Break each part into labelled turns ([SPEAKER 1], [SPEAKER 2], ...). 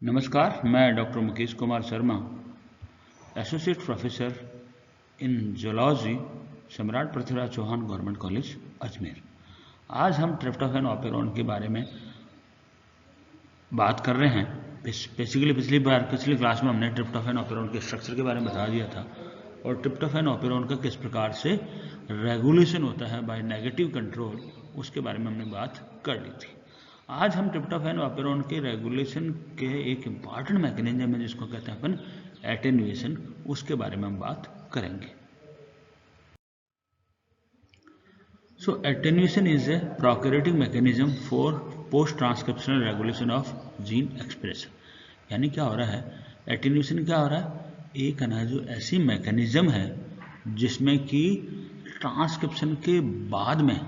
[SPEAKER 1] नमस्कार, मैं doctor Mukesh Kumar Sharma, associate professor in zoology, सम्राट पृथ्वीराज चौहान गवर्नमेंट कॉलेज अजमेर। आज हम ट्रिप्टोफैन ऑपेरोन के बारे में बात कर रहे हैं। बेसिकली पिछली क्लास में हमने ट्रिप्टोफैन ऑपेरोन के स्ट्रक्चर के बारे में बता दिया था और ट्रिप्टोफैन ऑपेरोन का किस प्रकार से रेगुलेशन होता है बाय नेगेटिव कंट्रोल, उसके बारे में हमने बात कर ली थी। आज हम ट्रिप्टोफैन ऑपेरोन के रेगुलेशन के एक इम्पॉर्टेंट मैकेनिज्म है जिसको कहते हैं अपन एटेन्यूएशन, उसके बारे में हम बात करेंगे। So attenuation is a procreating mechanism for post-transcriptional regulation of gene expression। यानी क्या हो रहा है, एटेन्यूएशन क्या हो रहा है, एक है जो ऐसी मैकेनिज्म है जिसमें कि ट्रांसक्रिप्शन के बाद में,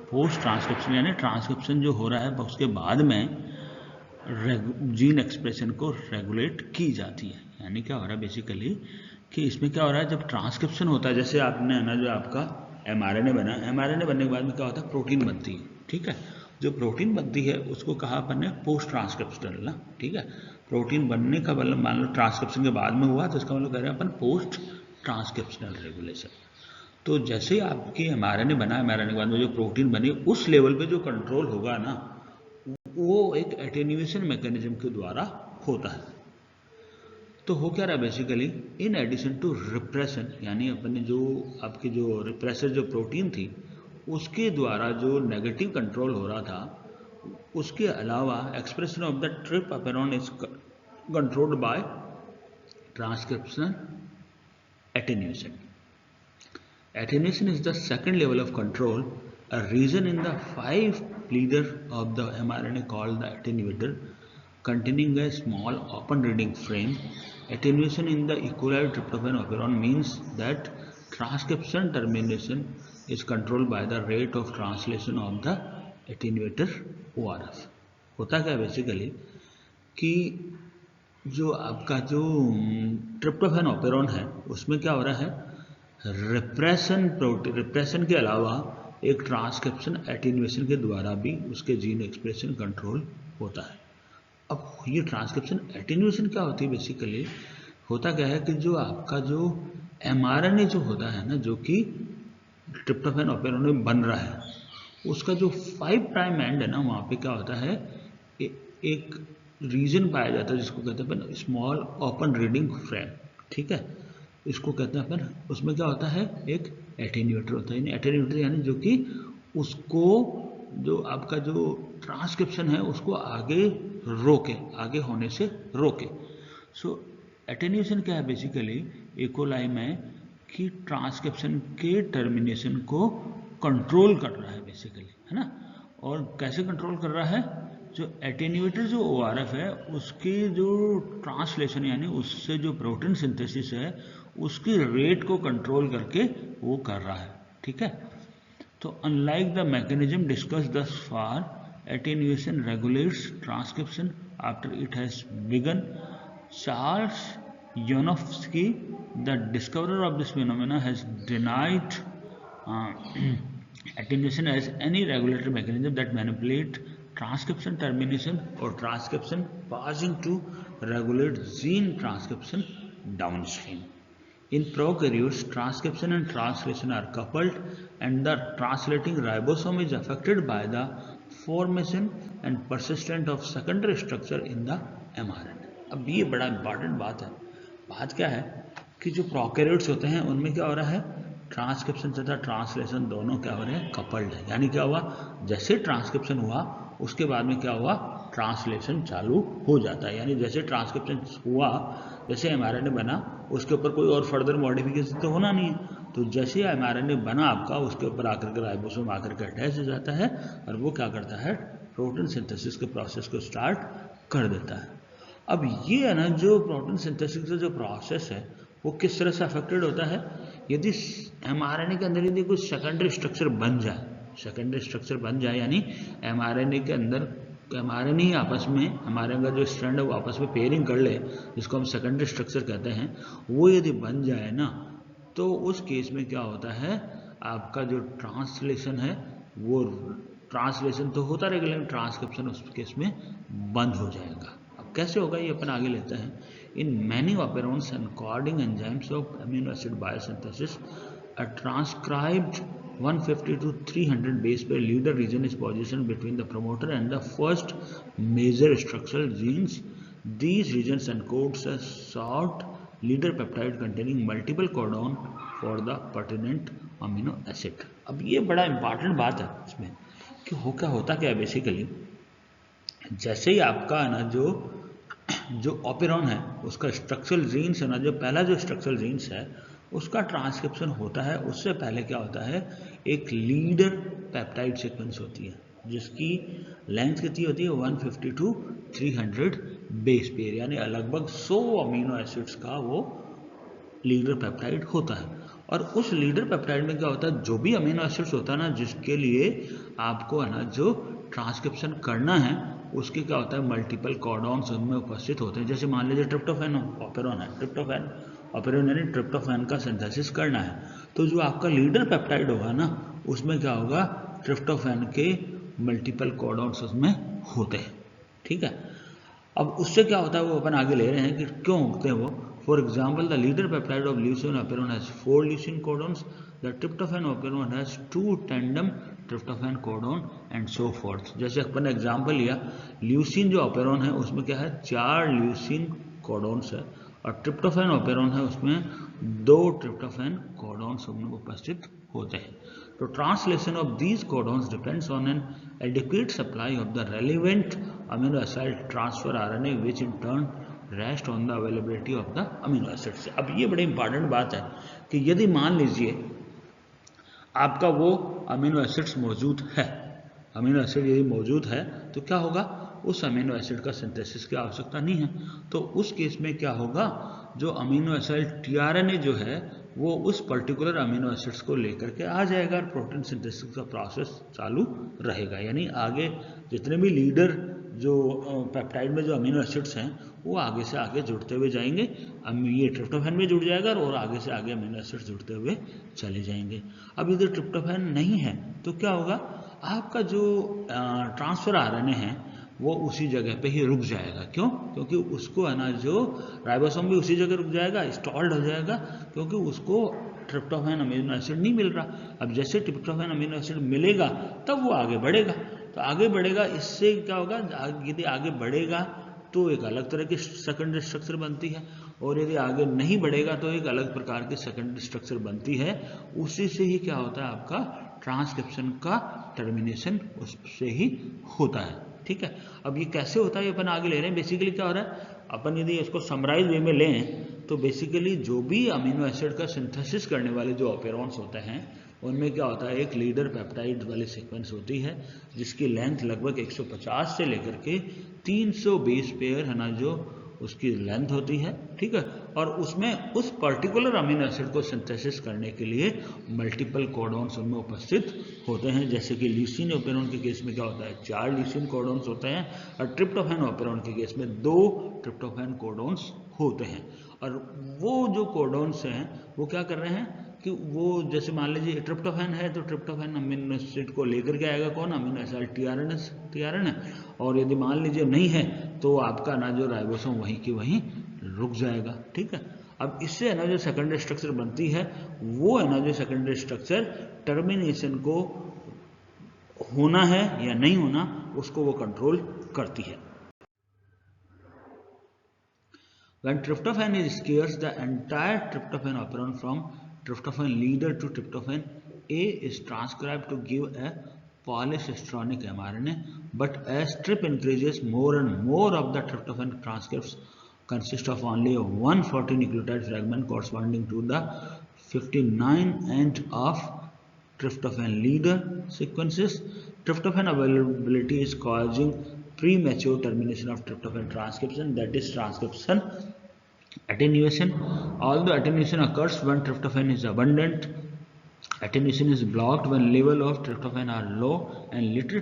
[SPEAKER 1] पोस्ट ट्रांसक्रिप्शन यानी ट्रांसक्रिप्शन जो हो रहा है उसके बाद में जीन एक्सप्रेशन को रेगुलेट की जाती है। यानी क्या हो रहा है बेसिकली कि इसमें क्या हो रहा है, जब ट्रांसक्रिप्शन होता है, जैसे आपने ना जो आपका mRNA बना, mRNA बनने के बाद में क्या होता है, प्रोटीन बनती है। ठीक है, जो प्रोटीन बनती है उसको कहा अपन ने पोस्ट ट्रांसक्रिप्शनल ना। ठीक है, प्रोटीन बनने का मतलब मान लो ट्रांसक्रिप्शन के बाद में हुआ तो इसका मतलब कह रहे हैं अपन पोस्ट ट्रांसक्रिप्शनल रेगुलेशन। तो जैसे ही आपकी mRNA बना, mRNA के बाद में जो प्रोटीन बनी, उस लेवल पे जो कंट्रोल होगा ना, वो एक एटेन्यूएशन मैकेनिज्म के द्वारा होता है। तो हो क्या रहा है basically, in addition to repression, यानी अपने जो आपकी जो रिप्रेसर जो प्रोटीन थी उसके द्वारा जो नेगेटिव कंट्रोल हो रहा था, उसके अलावा expression of the trip operon is controlled by transcriptional attenuation. Attenuation is the second level of control, a region in the 5' of the mRNA called the attenuator, containing a small open reading frame. Attenuation in the E. coli tryptophan operon means that transcription termination is controlled by the rate of translation of the attenuator ORF। होता क्या basically कि जो आपका जो tryptophan operon है उसमें क्या हो रहा है, रिप्रेशन के अलावा एक ट्रांसक्रिप्शन एटेन्यूएशन के द्वारा भी उसके जीन एक्सप्रेशन कंट्रोल होता है। अब ये ट्रांसक्रिप्शन एटेन्यूएशन क्या होती है बेसिकली, होता क्या है कि जो आपका जो mRNA जो होता है ना, जो कि ट्रिप्टोफैन ऑपेरोन में बन रहा है, उसका जो 5' एंड है ना, वहाँ पे क्या होता है, एक रीजन पाया जाता है जिसको कहते हैं अपन स्मॉल ओपन रीडिंग फ्रेम। ठीक है, इसको कहते हैं अपन, उसमें क्या होता है, एक एटेन्यूएटर होता है। एटेन्यूएटर यानी जो कि उसको जो आपका जो ट्रांसक्रिप्शन है उसको आगे रोके, आगे होने से रोके। सो एटेन्यूएशन क्या है बेसिकली, इकोलाई में कि ट्रांसक्रिप्शन के टर्मिनेशन को कंट्रोल कर रहा है बेसिकली, है ना। और कैसे कंट्रोल कर रहा है, जो एटेन्यूएटर जो ORF है उसकी जो ट्रांसलेशन यानी उससे जो प्रोटीन सिंथेसिस है उसकी रेट को कंट्रोल करके वो कर रहा है। ठीक है, तो unlike the mechanism discuss thus far, attenuation regulates transcription after it has begun. Charles Yanofsky, the discoverer of this phenomena, has denied attenuation as any regulatory mechanism that manipulate transcription termination or transcription passing to regulate gene transcription downstream. In prokaryotes, transcription and translation are coupled and the translating ribosome is affected by the formation and persistence of secondary structure in the mRNA। अब ये बड़ा important बात है। बात क्या है कि जो प्रोकैरियोट्स होते हैं उनमें क्या हो रहा है, ट्रांसक्रिप्शन तथा ट्रांसलेशन दोनों क्या हो रहे हैं, कपल्ड है। यानी क्या हुआ, जैसे ट्रांसक्रिप्शन हुआ उसके बाद में क्या हुआ, ट्रांसलेशन चालू हो जाता है। यानी जैसे ट्रांसक्रिप्शन हुआ, जैसे mRNA बना, उसके ऊपर कोई और फर्दर मॉडिफिकेशन तो होना नहीं है, तो जैसे mRNA बना आपका, उसके ऊपर आकर के राइबोसोम आकर के अटैच हो जाता है और वो क्या करता है, प्रोटीन सिंथेसिस के प्रोसेस को स्टार्ट कर देता है। अब ये है ना, जो प्रोटीन सिंथेसिस का जो प्रोसेस है वो किस तरह से अफेक्टेड होता है, यदि mRNA के अंदर यदि कोई सेकेंडरी स्ट्रक्चर बन जाए, सेकेंडरी स्ट्रक्चर बन जाए यानी mRNA के अंदर mRNA ही आपस में, mRNA का जो स्ट्रैंड है वो आपस में पेयरिंग कर ले, जिसको हम सेकेंडरी स्ट्रक्चर कहते हैं, वो यदि बन जाए ना, तो उस केस में क्या होता है, आपका जो ट्रांसलेशन है वो ट्रांसलेशन तो होता रहेगा लेकिन ट्रांसक्रिप्शन उस केस में बंद हो जाएगा। अब कैसे होगा ये अपन आगे लेते हैं. In many operons and coding enzymes of amino acid biosynthesis a transcribed 150 to 300 base pair leader region is positioned between the promoter and the first major structural genes. These regions encodes a short leader peptide containing multiple codon for the pertinent amino acid. अब ये बड़ा important बात है इसमें कि क्या होता क्या है बेसिकली. जैसे ही आपका है ना जो ऑपेरॉन है उसका स्ट्रक्चरल जीन्स है ना, जो पहला जो स्ट्रक्चरल जीन्स है उसका ट्रांसक्रिप्शन होता है, उससे पहले क्या होता है एक लीडर पेप्टाइड सीक्वेंस होती है जिसकी लेंथ कितनी होती है 150 टू 300 बेस पेयर, यानी लगभग 100 अमीनो एसिड्स का वो लीडर पेप्टाइड होता है. और उस लीडर पेप्टाइड में क्या होता है जो भी अमीनो एसिड्स होता है ना जिसके लिए आपको है ना जो ट्रांसक्रिप्शन करना है उसके क्या होता है मल्टीपल कोडॉन्स उनमें उपस्थित होते हैं. जैसे मान लीजिए ट्रिप्टोफैन ऑपेरॉन है, ट्रिप्टोफैन ऑपेरॉन यानी ट्रिप्टोफैन का सिंथेसिस करना है, तो जो आपका लीडर पेप्टाइड होगा ना उसमें क्या होगा ट्रिप्टोफैन के मल्टीपल कोडॉन्स उसमें होते हैं. ठीक है, अब उससे क्या होता है वो अपन आगे ले रहे हैं कि क्यों होते हैं वो. For example the leader peptide of leucine operon has 4 leucine codons, the tryptophan operon has 2 tandem tryptophan codon and so fourth. जैसे अपन एग्जाम्पल लिया ल्यूसीन जो ऑपेरॉन है उसमें क्या है 4 ल्यूसीन कोडॉन्स है और ट्रिप्टोफैन ऑपेरॉन है उसमें 2 ट्रिप्टोफैन कोडॉन्स उसमें उपस्थित होते हैं. तो translation of these codons depends on an adequate supply of the relevant amino acid transfer RNA which in turn rest on the availability of the amino acids. अब ये बड़ी इंपॉर्टेंट बात है कि यदि मान लीजिए आपका वो अमीनो एसिड्स मौजूद है, अमीनो एसिड यदि मौजूद है तो क्या होगा उस अमीनो एसिड का सिंथेसिस की आवश्यकता नहीं है. तो उस केस में क्या होगा जो अमीनो एसिड टीआरएनए जो है वो उस पर्टिकुलर अमीनो एसिड्स को लेकर के आ जाएगा और प्रोटीन सिंथेसिस का प्रोसेस चालू रहेगा. यानी आगे जितने भी लीडर जो पेप्टाइड में जो अमीनो एसिड्स हैं वो आगे से आगे जुड़ते हुए जाएंगे. ये ट्रिप्टोफैन में जुड़ जाएगा और आगे से आगे अमीनो एसिड्स जुड़ते हुए चले जाएंगे. अब यदि ट्रिप्टोफैन नहीं है तो क्या होगा आपका जो ट्रांसफर आरएनए है वो उसी जगह पे ही रुक जाएगा. क्यों? क्योंकि उसको है ना जो राइबोसोम भी उसी जगह रुक जाएगा, स्टॉल्ड हो जाएगा क्योंकि उसको ट्रिप्टोफैन अमीनो एसिड नहीं मिल रहा. अब जैसे ट्रिप्टोफैन अमीनो एसिड मिलेगा तब वो आगे बढ़ेगा. तो आगे बढ़ेगा, इससे क्या होगा यदि आगे बढ़ेगा तो एक अलग तरह की सेकेंडरी स्ट्रक्चर बनती है और यदि आगे नहीं बढ़ेगा तो एक अलग प्रकार की सेकेंडरी स्ट्रक्चर बनती है. उसी से ही क्या होता है आपका ट्रांसक्रिप्शन का टर्मिनेशन उससे ही होता है. ठीक है, अब ये कैसे होता है ये अपन आगे ले रहे हैं. बेसिकली क्या हो रहा है अपन यदि इसको समराइज वे में लें तो बेसिकली जो भी अमीनो एसिड का सिंथेसिस करने वाले जो ऑपेरॉन्स होते हैं उनमें क्या होता है एक लीडर पेप्टाइड वाली सीक्वेंस होती है जिसकी लेंथ लगभग 150 से लेकर के 300 बेस पेयर है ना जो उसकी लेंथ होती है. ठीक है, और उसमें उस पर्टिकुलर अमीनो एसिड को सिंथेसिस करने के लिए मल्टीपल कोडॉन्स उनमें उपस्थित होते हैं. जैसे कि ल्यूसीन ऑपेरॉन के केस में क्या होता है 4 ल्यूसीन कोडॉन्स होते हैं और ट्रिप्टोफैन ऑपेरॉन के केस में 2 ट्रिप्टोफैन कोडॉन्स होते हैं. और वो जो कोडॉन्स हैं वो क्या कर रहे हैं कि वो जैसे मान लीजिए ट्रिप्टोफैन है तो ट्रिप्टोफैन अमीनो एसिड को लेकर के आएगा कौन अमीनो एसिड टीआरएनए. और यदि मान लीजिए नहीं है तो आपका ना जो राइबोसोम वहीं की वहीं रुक जाएगा. ठीक है, अब इससे है ना जो सेकेंडरी स्ट्रक्चर बनती है वो है ना जो सेकेंडरी स्ट्रक्चर टर्मिनेशन को होना है या नहीं होना उसको वो कंट्रोल करती है. When tryptophan is scarce, the entire tryptophan operon from tryptophan leader to tryptophan A is transcribed to give a polycistronic mRNA. But as trip increases, more and more of the tryptophan transcripts consist of only a 140 nucleotide fragment corresponding to the 59 end of tryptophan leader sequences. Tryptophan availability is causing premature termination of tryptophan transcription, that is transcription attenuation. Although attenuation occurs when tryptophan is abundant, attenuation is blocked when level of tryptophan are low and little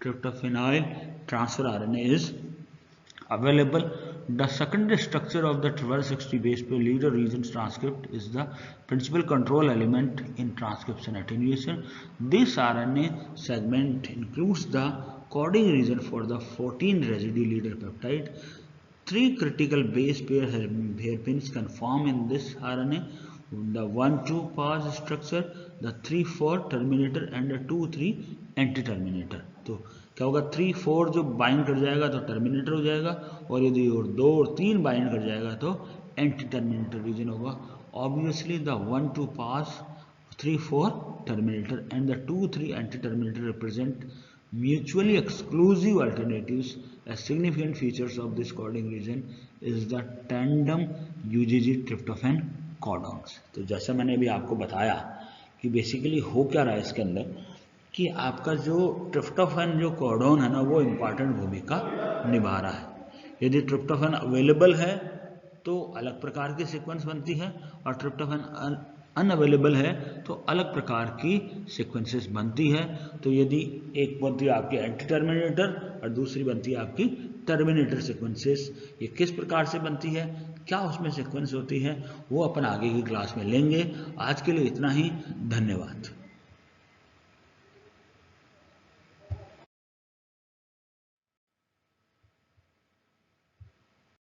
[SPEAKER 1] tryptophenyl transfer RNA is available. The secondary structure of the 1260 base pair leader region transcript is the principal control element in transcription attenuation. This RNA segment includes the coding region for the 14 residue leader peptide. three critical base pair hairpins can form in this RNA: the 1,2 pas structure, the 3,4 terminator and the 2,3 anti terminator. तो क्या होगा, 3,4 जो bind कर जाएगा तो terminator हो जाएगा, और यदि और 2 और 3 बाइंड कर जाएगा तो एंटी टर्मिनेटर रीजन होगा। Obviously the 1,2 pass 3,4 terminator and the 2,3 anti-terminator represent mutually exclusive alternatives. As significant features of this coding region is the tandem UGG tryptophan codons। तो जैसा मैंने अभी आपको बताया कि बेसिकली हो क्या रहा है इसके अंदर, कि आपका जो ट्रिप्टोफैन जो कोडोन है ना, वो इम्पॉर्टेंट भूमिका निभा रहा है। यदि ट्रिप्टोफैन अवेलेबल है तो अलग प्रकार की सीक्वेंस बनती है, और ट्रिप्टोफैन अनअवेलेबल है तो अलग प्रकार की सीक्वेंसेस बनती है। तो यदि एक बनती है आपकी एंटी टर्मिनेटर और दूसरी बनती है आपकी टर्मिनेटर सीक्वेंसेस, ये किस प्रकार से बनती है, क्या उसमें सीक्वेंस होती है, वो अपन आगे की क्लास में लेंगे। आज के लिए इतना ही, धन्यवाद।